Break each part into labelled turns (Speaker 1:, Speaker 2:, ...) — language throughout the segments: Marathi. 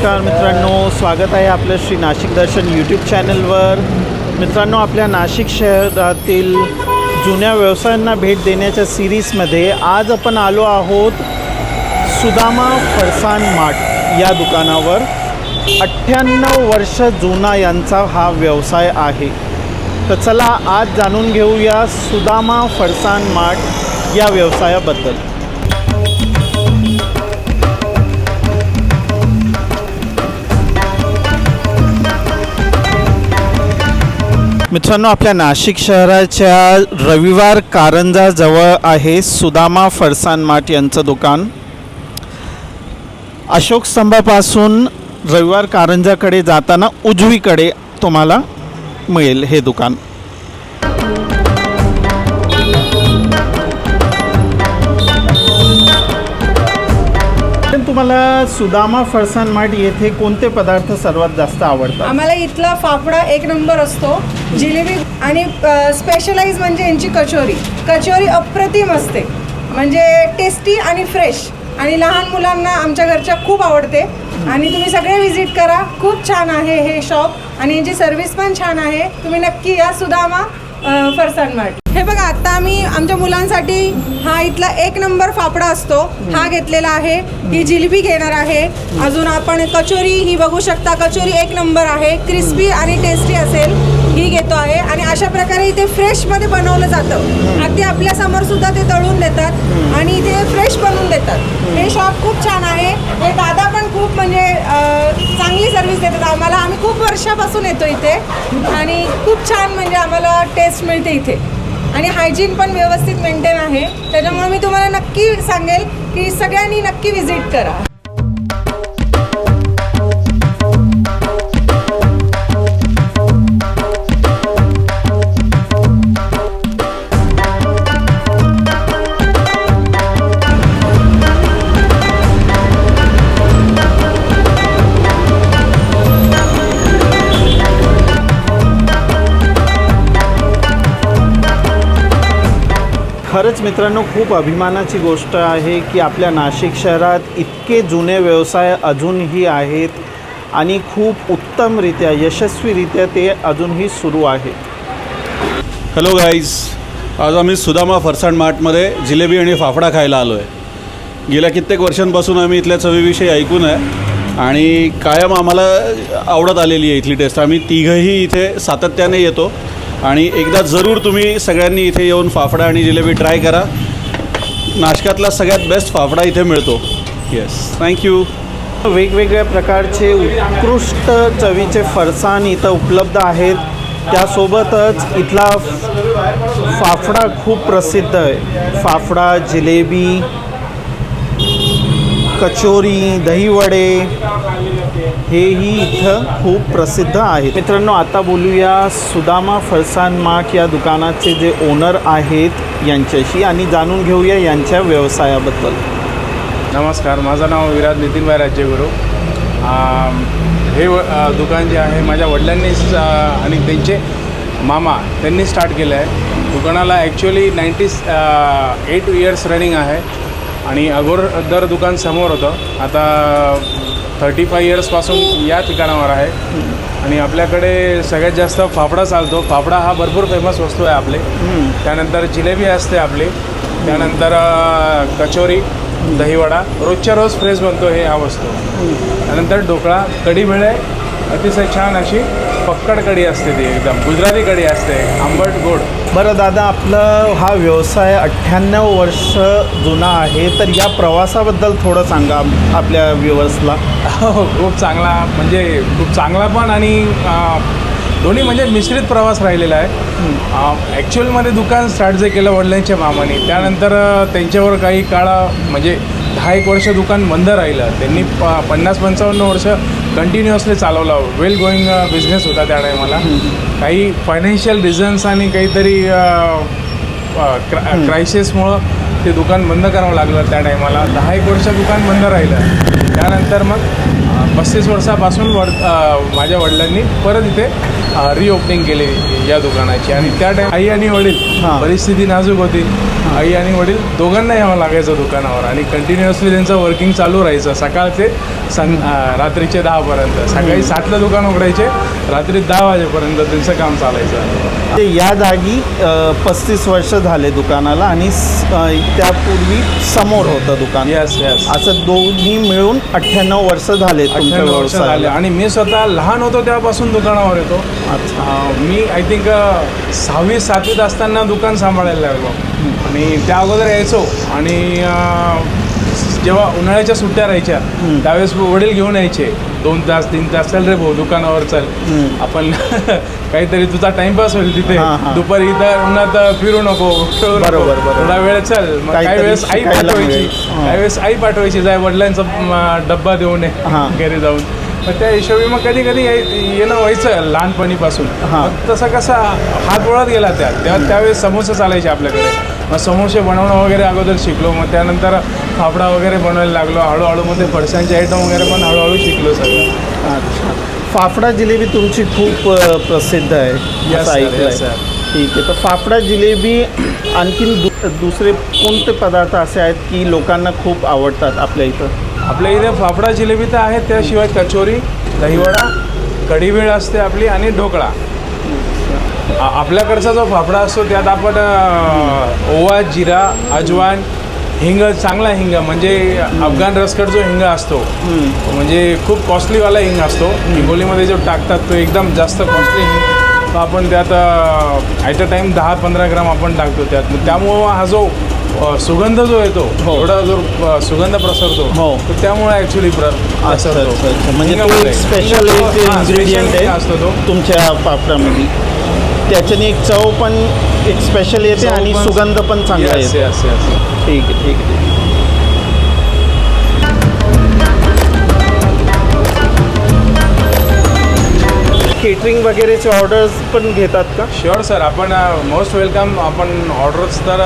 Speaker 1: नमस्कार मित्रांनो, स्वागत आहे आपलं श्री नाशिक दर्शन यूट्यूब चॅनलवर। मित्रांनो, आपल्या नाशिक शहरातील जुन्या व्यवसायांना भेट देण्याच्या सिरीजमध्ये आज आपण आलो आहोत सुदामा फरसान मार्ट या दुकानावर। 98 वर्ष जुना यांचा हा व्यवसाय आहे। तर चला आज जाणून घेऊया सुदामा फरसान मार्ट या व्यवसायाबद्दल। मित्रांनो, आपल्या नाशिक शहराच्या रविवार कारंजा जवळ आहे सुदामा फरसान मार्ट यांचं दुकान। अशोक स्तंभापासून रविवार कारंजाकडे जाताना उजवीकडे तुम्हाला मिळेल हे दुकान। तुम्हाला सुदामा फरसान मार्ट येथे कोणते पदार्थ सर्वात जास्त आवडतात?
Speaker 2: आम्हाला इथला फाफडा एक नंबर असतो, जिलेबी आणि स्पेशलाइज म्हणजे यांची कचोरी अप्रतिम असते, म्हणजे टेस्टी आणि फ्रेश, आणि लहान मुलांना आमच्या घरच्या खूप आवडते। आणि तुम्ही सगळे विजिट करा, खूप छान आहे हे शॉप आणि यांची सर्व्हिस पण छान आहे। तुम्ही नक्की या सुदामा फरसान मार्ट। हे बघा, आता आम्ही आमच्या मुलांसाठी हा इथला एक नंबर फाफडा असतो हा घेतलेला आहे। ही जिलेबी घेणार आहे, अजून आपण कचोरी ही बघू शकता, कचोरी एक नंबर आहे, क्रिस्पी आणि टेस्टी असेल ही घेतो आहे। आणि अशा प्रकारे इथे फ्रेशमध्ये बनवलं जातं, अगदी आपल्या समोर सुद्धा ते तळून देतात आणि इथे फ्रेश बनवून देतात। हे शॉप खूप छान आहे। हे दादा पण खूप म्हणजे चांगली सर्व्हिस देतात आम्हाला। आम्ही खूप वर्षापासून येतो इथे आणि खूप छान म्हणजे आम्हाला टेस्ट मिळते इथे, आणि हायजीन पण व्यवस्थित मेंटेन आहे। त्याच्यामुळे मी तुम्हाला नक्की सांगेल की सगळ्यांनी नक्की विजिट करा।
Speaker 1: खरंच मित्रांनो, खूप अभिमानाची गोष्ट आहे की आपल्या नाशिक शहरात इतके जुने व्यवसाय अजूनही आहेत आणि खूप उत्तमरित्या यशस्वीरित्या ते अजूनही सुरू आहे।
Speaker 3: हॅलो गाईज, आज आम्ही सुदामा फरसान मार्टमध्ये जिलेबी आणि फाफडा खायला आलो आहे। गेल्या कित्येक वर्षांपासून आम्ही इथल्या चवीविषयी ऐकून आहे आणि कायम आम्हाला आवडत आलेली आहे इथली टेस्ट। आम्ही तिघंही इथे सातत्याने येतो आणि एकदा जरूर तुम्ही सगळ्यांनी इथे येऊन फाफडा आणि जिलेबी ट्राय करा। नाशकातला सगळ्यात बेस्ट फाफडा इथे मिळतो। Yes, thank you.
Speaker 1: वेगवेगळ्या प्रकारचे उत्कृष्ट चवीचे फरसाण इथं उपलब्ध आहेत, त्यासोबतच इथला फाफडा खूप प्रसिद्ध आहे। फाफडा, जिलेबी, कचोरी, दहीवडे हेही इथं खूप प्रसिद्ध आहेत। मित्रांनो, आता बोलूया सुदामा फरसान मार्ट या दुकानाचे जे ओनर आहेत यांच्याशी आणि जाणून घेऊया यांच्या व्यवसायाबद्दल।
Speaker 4: नमस्कार, माझं नाव विराज नितीनभाई राज्यगुरू। हे दुकान जे आहे माझ्या वडिलांनीच आणि त्यांचे मामा त्यांनी स्टार्ट केलं आहे। दुकानाला ॲक्च्युअली 98 इयर्स रनिंग आहे आणि अगोदर दुकान समोर होतं। आता 35 इयर्सपासून या ठिकाणावर आहे आणि आपल्याकडे सगळ्यात जास्त फाफडा चालतो। फाफडा हा भरपूर फेमस वस्तू आहे आपले। त्यानंतर जिलेबी असते आपली, त्यानंतर कचोरी, दहीवडा रोजच्या रोज फ्रेश बनतो हे हा वस्तू। त्यानंतर ढोकळा, कढी मिळे, अतिशय छान अशी पक्कड कढी असते, ती एकदम गुजराती कढी असते, आंबट गोड।
Speaker 1: बरं दादा, आपलं हा व्यवसाय 98 वर्ष जुना आहे, तर या प्रवासाबद्दल थोडं सांगा आपल्या व्ह्युअर्सला।
Speaker 4: खूप चांगला, म्हणजे खूप चांगला पण आणि दोन्ही म्हणजे मिश्रित प्रवास राहिलेला आहे। ॲक्च्युअलमध्ये दुकान स्टार्ट जे केलं वडिलांच्या मामाने, त्यानंतर त्यांच्यावर काही काळ म्हणजे 10-1 वर्ष दुकान बंद राहिलं। त्यांनी 50-55 वर्ष कंटिन्युअसली चालवला। वेल गोईंग बिझनेस होता त्या टायमाला। काही फायनान्शियल रिझन्स आणि काहीतरी क्रायसिसमुळं ते दुकान बंद करावं लागलं त्या टायमाला। 10-1 वर्ष दुकान बंद राहिलं। त्यानंतर मग 35 वर्षापासून माझ्या वडिलांनी परत इथे रिओपनिंग केली या दुकानाची। आणि त्या टाइम आई आणि वडील परिस्थिती नाजूक होती, आई आणि वडील दोघांना यावं लागायचं दुकानावर आणि कंटिन्युअसली त्यांचं वर्किंग चालू राहायचं सकाळ ते रात्रीचे 10पर्यंत. सकाळी 7ला दुकान उघडायचे, रात्री 10 वाजेपर्यंत त्यांचं काम चालायचं.
Speaker 1: ते या जागी 35 वर्ष झाले दुकानाला आणि त्यापूर्वी समोर होतं दुकान.
Speaker 4: येस येस,
Speaker 1: असं दोन्ही मिळून 98 वर्ष झाले तुमच्या
Speaker 4: 98 वर्ष झाले.
Speaker 1: व्यवसायाला.
Speaker 4: आणि मी स्वतः लहान होतो तेव्हापासून दुकानावर येतो.
Speaker 1: अच्छा.
Speaker 4: मी आय थिंक 6वी 7वीत असताना दुकान सांभाळायला लागलो आणि त्या अगोदर यायचो. आणि जेव्हा उन्हाळ्याच्या सुट्ट्या राहायच्या त्यावेळेस वडील घेऊन यायचे 2 तास 3 तास, चल रे भाऊ दुकानावर चल, आपण काहीतरी तुझा टाइमपास होईल तिथे.
Speaker 1: हां.
Speaker 4: दुपारी इथं उन्हात फिरू नको, खेळू नको,
Speaker 1: बरोबर.
Speaker 4: थोडा वेळ चल. मग काही
Speaker 1: काहीतरी
Speaker 4: वेळेस आई
Speaker 1: शिकायला
Speaker 4: पाठवायची,
Speaker 1: मिळेल. हां.
Speaker 4: काही वेळेस आई पाठवायची, जाय वडिलांचा डब्बा देऊन ये
Speaker 1: हां.
Speaker 4: घरी जाऊन. मग त्या हिशोबी मग कधी कधी येणं व्हायचं लहानपणीपासून.
Speaker 1: हां.
Speaker 4: मग तसं कसा हात वळत गेला त्यावेळेस समोसे चालायचे आपल्याकडे. मग समोसे बनवणं वगैरे अगोदर शिकलो. मग त्यानंतर फाफडा वगैरे बनवायला लागलो. हळूहळू मध्ये फरसांचे आयटम वगैरे पण हळूहळू शिकलो सगळं.
Speaker 1: अच्छा. फाफडा जिलेबी तुमची खूप प्रसिद्ध आहे
Speaker 4: Yes,
Speaker 1: असं
Speaker 4: sir.
Speaker 1: ऐकलंय.
Speaker 4: Yes, sir.
Speaker 1: ठीक आहे. तर फाफडा जिलेबी आणखीन दुसरे कोणते पदार्थ असे आहेत की लोकांना खूप आवडतात आपल्या इथं?
Speaker 4: आपल्या इथे फाफडा जिलेबी तर आहे, त्याशिवाय कचोरी, दहीवडा, कढीवेळ असते आपली आणि ढोकळा. आपल्याकडचा जो फाफडा असतो त्यात आपण ओवा, जिरा, अजवान, हिंग, चांगला हिंग म्हणजे अफगाण रसकट जो हिंग असतो म्हणजे खूप कॉस्टलीवाला हिंग असतो. हिंगोलीमध्ये जो टाकतात तो एकदम जास्त कॉस्टली हिंग, तो आपण त्यात ॲट अ टाईम 10-15 ग्राम आपण टाकतो त्यात. त्यामुळं हा जो सुगंध जो येतो, एवढा जो सुगंध प्रसरतो, तर त्यामुळे ॲक्च्युली प्रसरतो.
Speaker 1: म्हणजे तो एक स्पेशल इन्ग्रेडियंट
Speaker 4: असतो तो
Speaker 1: आहे तुमच्या फाफड्यामध्ये. त्याच्याने एक चव पण एक स्पेशल येते आणि सुगंध पण चांगला
Speaker 4: Yes,
Speaker 1: येतो.
Speaker 4: yes, yes.
Speaker 1: ठीक आहे, ठीक आहे. केटरिंग वगैरेचे ऑर्डर्स पण घेतात का?
Speaker 4: शुअर सर, आपण मोस्ट वेलकम. आपण ऑर्डर्स तर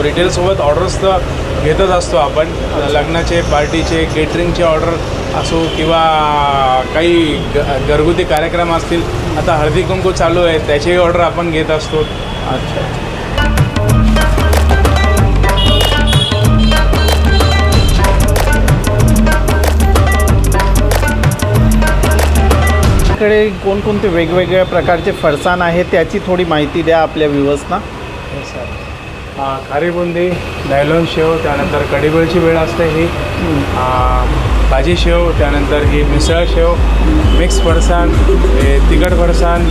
Speaker 4: रिटेलसोबत ऑर्डर्स तर घेतच असतो आपण. लग्नाचे, पार्टीचे, केटरिंगचे ऑर्डर असो किंवा काही घरगुती कार्यक्रम असतील. आता हळदी कुंकू चालू आहे त्याचेही ऑर्डर आपण घेत असतो.
Speaker 1: अच्छा. कडे कोणकोणते वेगवेगळ्या प्रकारचे फरसाण आहेत त्याची थोडी माहिती द्या आपल्या व्ह्यूअर्सना.
Speaker 4: खारी बुंदी, नायलॉन शेव, त्यानंतर कढीवेळची वेळ असते ही, भाजी शेव, त्यानंतर ही मिसळ शेव, मिक्स फरसाण, हे तिखट फरसाण,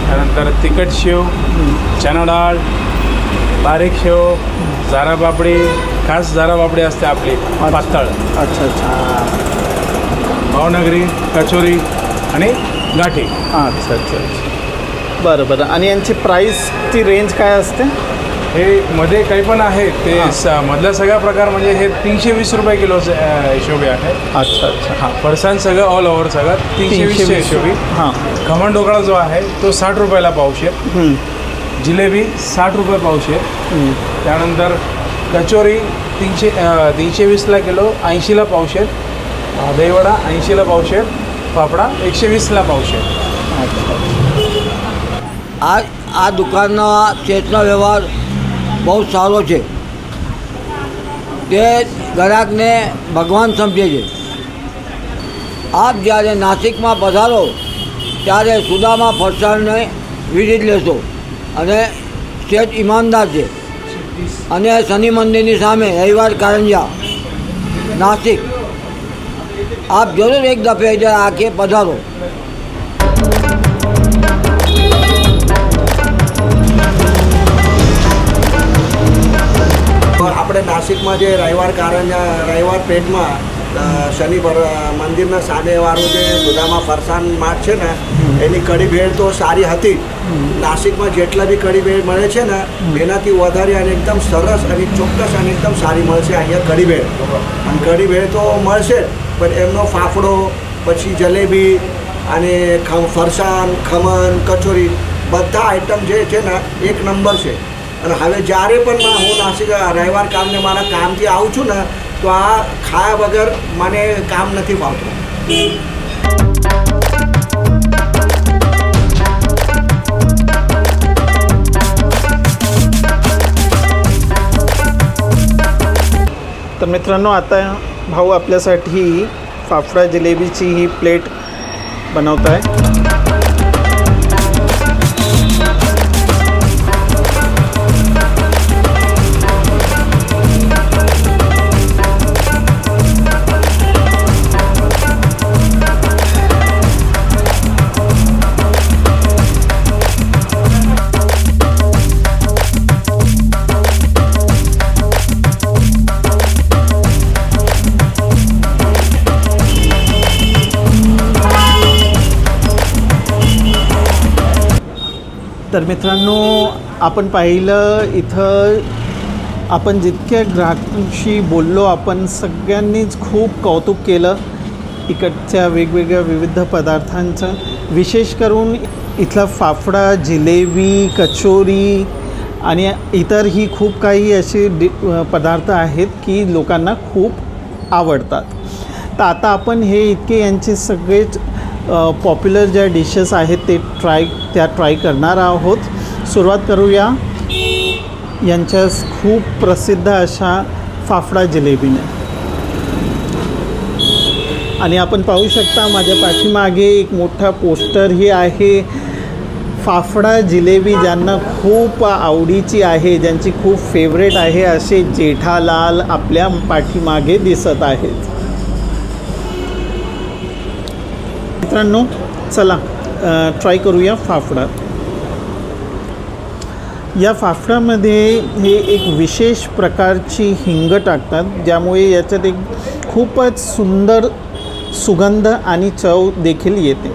Speaker 4: त्यानंतर तिखट शेव, चणा डाळ, बारीक शेव, जारा पापडी, खास जारा पापडी असते आपली पातळ.
Speaker 1: अच्छा अच्छा.
Speaker 4: भावनगरी, कचोरी आणि गाठी.
Speaker 1: अच्छा अच्छा अच्छा. बरं बरं. आणि यांची प्राईसची रेंज काय असते?
Speaker 4: हे मध्ये काही पण आहे ते मधला सगळा प्रकार म्हणजे हे 320 रुपये किलोचे हिशोबी आहे.
Speaker 1: अच्छा अच्छा.
Speaker 4: हां, फरसाण सगळं ऑल ओव्हर सगळं 320 हिशोबी.
Speaker 1: हां.
Speaker 4: खमण ढोकळा जो आहे तो 60 रुपयाला पावशेर. जिलेबी 60 रुपये पावशेर. त्यानंतर कचोरी 320ला किलो, 80ला पावशेर. दहीवडा 80ला पावशेर. फाफड़ा 120ला पावशेर.
Speaker 5: આ દુકાનનો ચેતનો વ્યવહાર બહુ સારો છે. તે ગ્રાહકને ભગવાન સમજે છે. આપ જ્યારે નાસિકમાં પધારો ત્યારે સુદામા ફરસાણને વિઝિટ લેશો અને શેઠ ઈમાનદાર છે અને શનિ મંદિરની સામે રવિવાર કારંજા નાસિક. આપ જરૂર એક દફે આખે પધારો.
Speaker 6: આપણે નાસિકમાં જે રવિવાર પેટમાં શનિ મંદિરના સામેવાળું જે સુદામા ફરસાણ માર્ટ છે ને એની કઢી ભેળ તો સારી હતી. નાસિકમાં જેટલા બી કઢી ભેળ મળે છે ને એનાથી વધારે અને એકદમ સરસ અને ચોક્કસ અને એકદમ સારી મળશે અહીંયા કઢી ભેળ. અને કઢી ભેળ તો મળશે પણ એમનો ફાફડો, પછી જલેબી અને ફરસાણ, ખમણ, કચોરી બધા આઈટમ જે છે ને એક નંબર છે. અને હવે જ્યારે પણ હું નાસિક રવિવાર કામને મારા કામથી આવું છું ને તો આ ખાયા વગર મને કામ નથી ફાવતું.
Speaker 1: तर मित्रांनो, आता भाऊ आपल्यासाठी फाफडा जिलेबीची ही प्लेट बनवत आहे. तर मित्रांनो, आपण पाहिलं इथं आपण जितक्या ग्राहकांशी बोललो, आपण सगळ्यांनीच खूप कौतुक केलं इकडच्या वेगवेगळ्या विविध पदार्थांचं. विशेष करून इथला फाफडा, जिलेबी, कचोरी आणि इतरही खूप काही असे पदार्थ आहेत की लोकांना खूप आवडतात. तर आता आपण हे इतके यांचे सगळेच पॉप्युलर ज्या डिशेस आहेत ते ट्राय करणार आहोत. सुरुवात करूया यांच्या खूप प्रसिद्ध अशा फाफडा जिलेबीने. आणि आपण पाहू शकता माझ्या पाठीमागे एक मोठा पोस्टरही आहे. फाफडा जिलेबी ज्यांना खूप आवडीची आहे, ज्यांची खूप फेवरेट आहे, असे जेठालाल आपल्या पाठीमागे दिसत आहेत. मित्रांनो, चला ट्राय करूया फाफडा. या फाफड्यामध्ये हे एक विशेष प्रकारची हिंग टाकतात, ज्यामुळे याच्यात एक खूपच सुंदर सुगंध आणि चव देखील येते.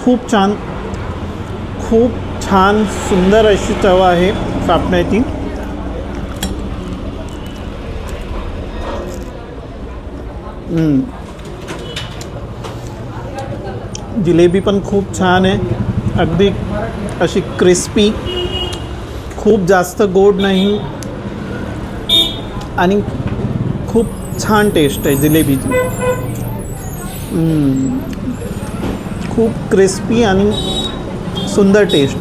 Speaker 1: खूप छान सुंदर अशी चव आहे फाफड्याची. जिलेबी पण खूप छान आहे, अगदी अशी क्रिस्पी, खूप जास्त गोड नाही आणि खूप छान टेस्ट आहे जिलेबीची. खूप क्रिस्पी आणि सुंदर टेस्ट.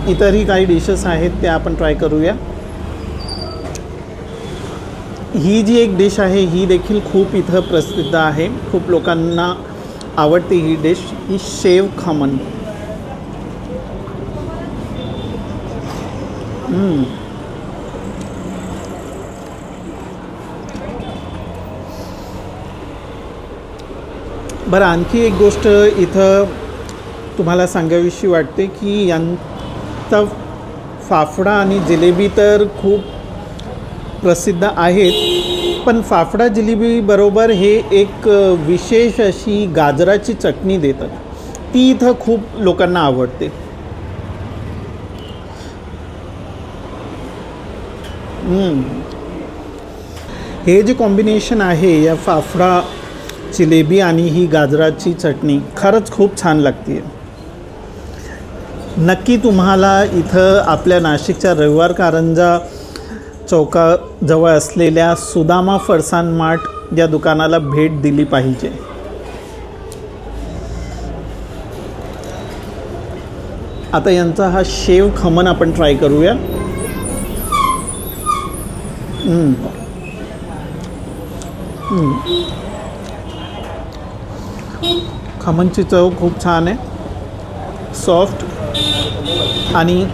Speaker 1: इतरही काही डिशेस आहेत त्या आपण ट्राय करूया. ही जी एक डिश आहे ही देखील खूप इथं प्रसिद्ध आहे, खूप लोकांना आवडते ही डिश. ही शेव खमण. बरं, आणखी एक गोष्ट इथं तुम्हाला सांगावीशी वाटते की यांचा फाफडा आणि जिलेबी तर खूप प्रसिद्ध आहेत, पण फाफडा जिलेबीबरोबर हे एक विशेष अशी गाजराची चटणी देतात, ती इथं खूप लोकांना आवडते. हे जे कॉम्बिनेशन आहे या फाफडा जिलेबी आणि ही गाजराची चटणी खरंच खूप छान लागते. नक्की तुम्हाला इथं आपल्या नाशिकच्या रविवार कारंजा चौकाजवळ असलेल्या सुदामा फरसान मार्ट या दुकानाला भेट दिली पाहिजे. आता यांचा हा शेव खमण आपण ट्राय करूया. खमणची चव खूप छान आहे, सॉफ्ट आणि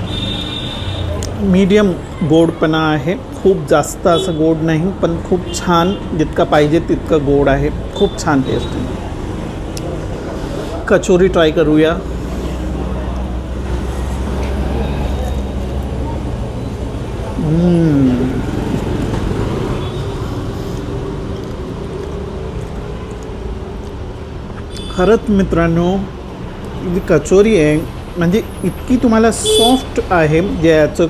Speaker 1: मीडियम गोडपणा आहे. खूप जास्त असं गोड नाही, पण खूप छान, जितका पाहिजे तितकं गोड आहे. खूप छान टेस्ट आहे. कचोरी ट्राय करूया. खरंच मित्रांनो, जी कचोरी आहे म्हणजे इतकी तुम्हाला सॉफ्ट आहे, जे याचं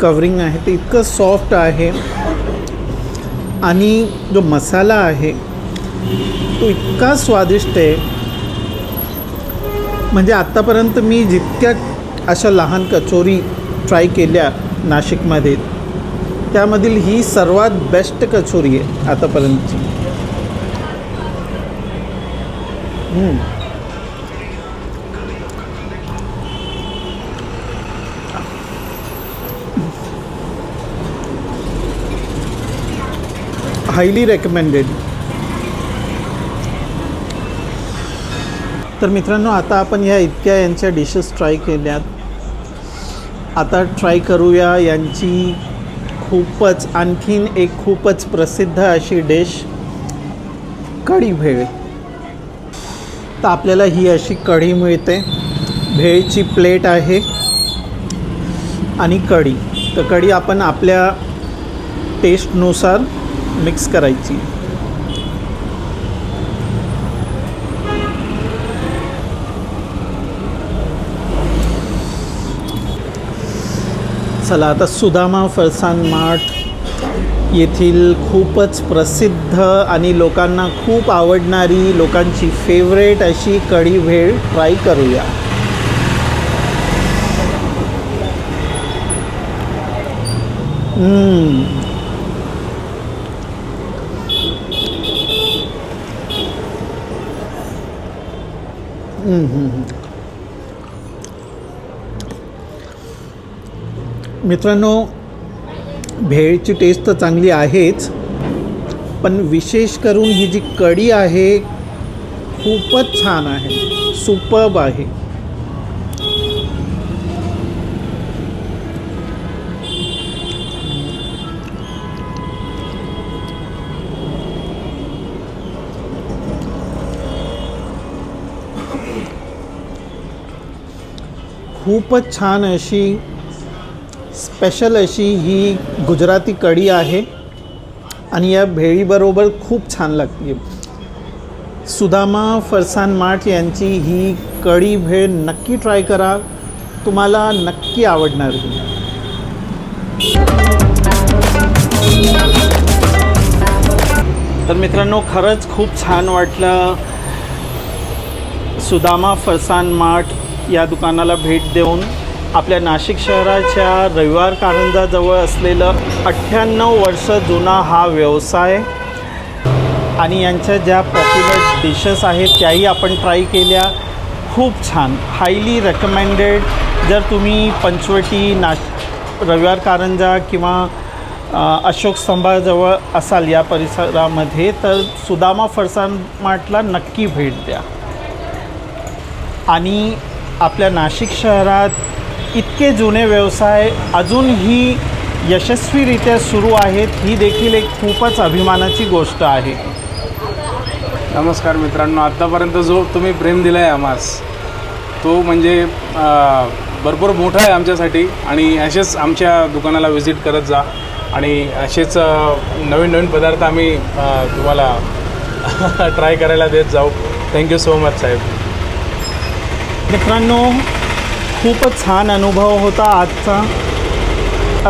Speaker 1: कवरिंग आहे ते इतकं सॉफ्ट आहे आणि जो मसाला आहे तो इतका स्वादिष्ट आहे. म्हणजे आत्तापर्यंत मी जितक्या अशा लहान कचोरी ट्राय केल्या नाशिकमध्ये त्यामधील ही सर्वात बेस्ट कचोरी आहे आतापर्यंतची. Highly recommended. तर मित्रांनो, आता आपण ह्या इतक्या यांच्या डिशेस ट्राय केल्यात. आता ट्राय करूया यांची आणखीन एक खूपच प्रसिद्ध अशी डिश, कढी भेळ. तर आपल्याला ही अशी कढी मिळते, भेळची प्लेट आहे आणि कढी. तर कढी आपण आपल्या टेस्टनुसार मिक्स करायची. चला, आता सुदामा फरसान मार्ट येथील खूपच प्रसिद्ध आणि लोकांना खूप आवडणारी, लोकांची फेवरेट अशी कढी भेळ ट्राय करूया. मित्रांनो, भेळची टेस्ट तर चांगली आहेच, पण विशेष करून ही जी कढी आहे खूपच छान आहे, सुपर्ब आहे. खूपच छान अशी स्पेशल अशी ही गुजराती कढी आहे आणि या भेळीबरोबर खूप छान लागते. सुदामा फरसान मार्ट यांची ही कढी भेळ नक्की ट्राय करा, तुम्हाला नक्की आवडणार ही. तर मित्रांनो, खरंच खूप छान वाटलं सुदामा फरसान मार्ट या दुकानाला भेट देऊन. आपल्या नाशिक शहराच्या रविवार कारंजाजवळ असलेलं 98 वर्ष जुना हा व्यवसाय आणि यांच्या ज्या पॉप्युलर डिशेस आहेत त्याही आपण ट्राय केल्या. खूप छान, हायली रेकमेंडेड. जर तुम्ही पंचवटी, रविवार कारंजा किंवा अशोक स्तंभाजवळ असाल या परिसरामध्ये, तर सुदामा फरसान मार्टला नक्की भेट द्या. आणि आपल्या नाशिक शहरात इतके जुने व्यवसाय अजूनही यशस्वीरित्या सुरू आहेत, ही देखील एक खूपच अभिमानाची गोष्ट आहे.
Speaker 4: नमस्कार मित्रांनो, आत्तापर्यंत जो तुम्ही प्रेम दिला आहे आम्हास, तो म्हणजे भरपूर मोठा आहे आमच्यासाठी. आणि असेच आमच्या दुकानाला व्हिजिट करत जा आणि असेच नवीन नवीन पदार्थ आम्ही तुम्हाला ट्राय करायला देत जाऊ. थँक्यू सो मच साहेब.
Speaker 1: मित्रांनो, खूपच छान अनुभव होता आजचा.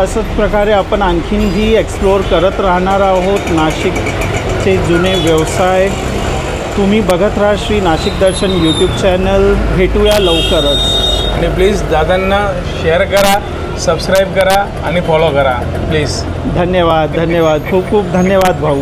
Speaker 1: असंच प्रकारे आपण आणखीनही एक्सप्लोअर करत राहणार आहोत नाशिकचे जुने व्यवसाय. तुम्ही बघत राहा श्री नाशिक दर्शन यूट्यूब चॅनल. भेटूया लवकरच.
Speaker 4: आणि प्लीज दादांना शेअर करा, सबस्क्राईब करा आणि फॉलो करा प्लीज.
Speaker 1: धन्यवाद. खूप खूप धन्यवाद भाऊ.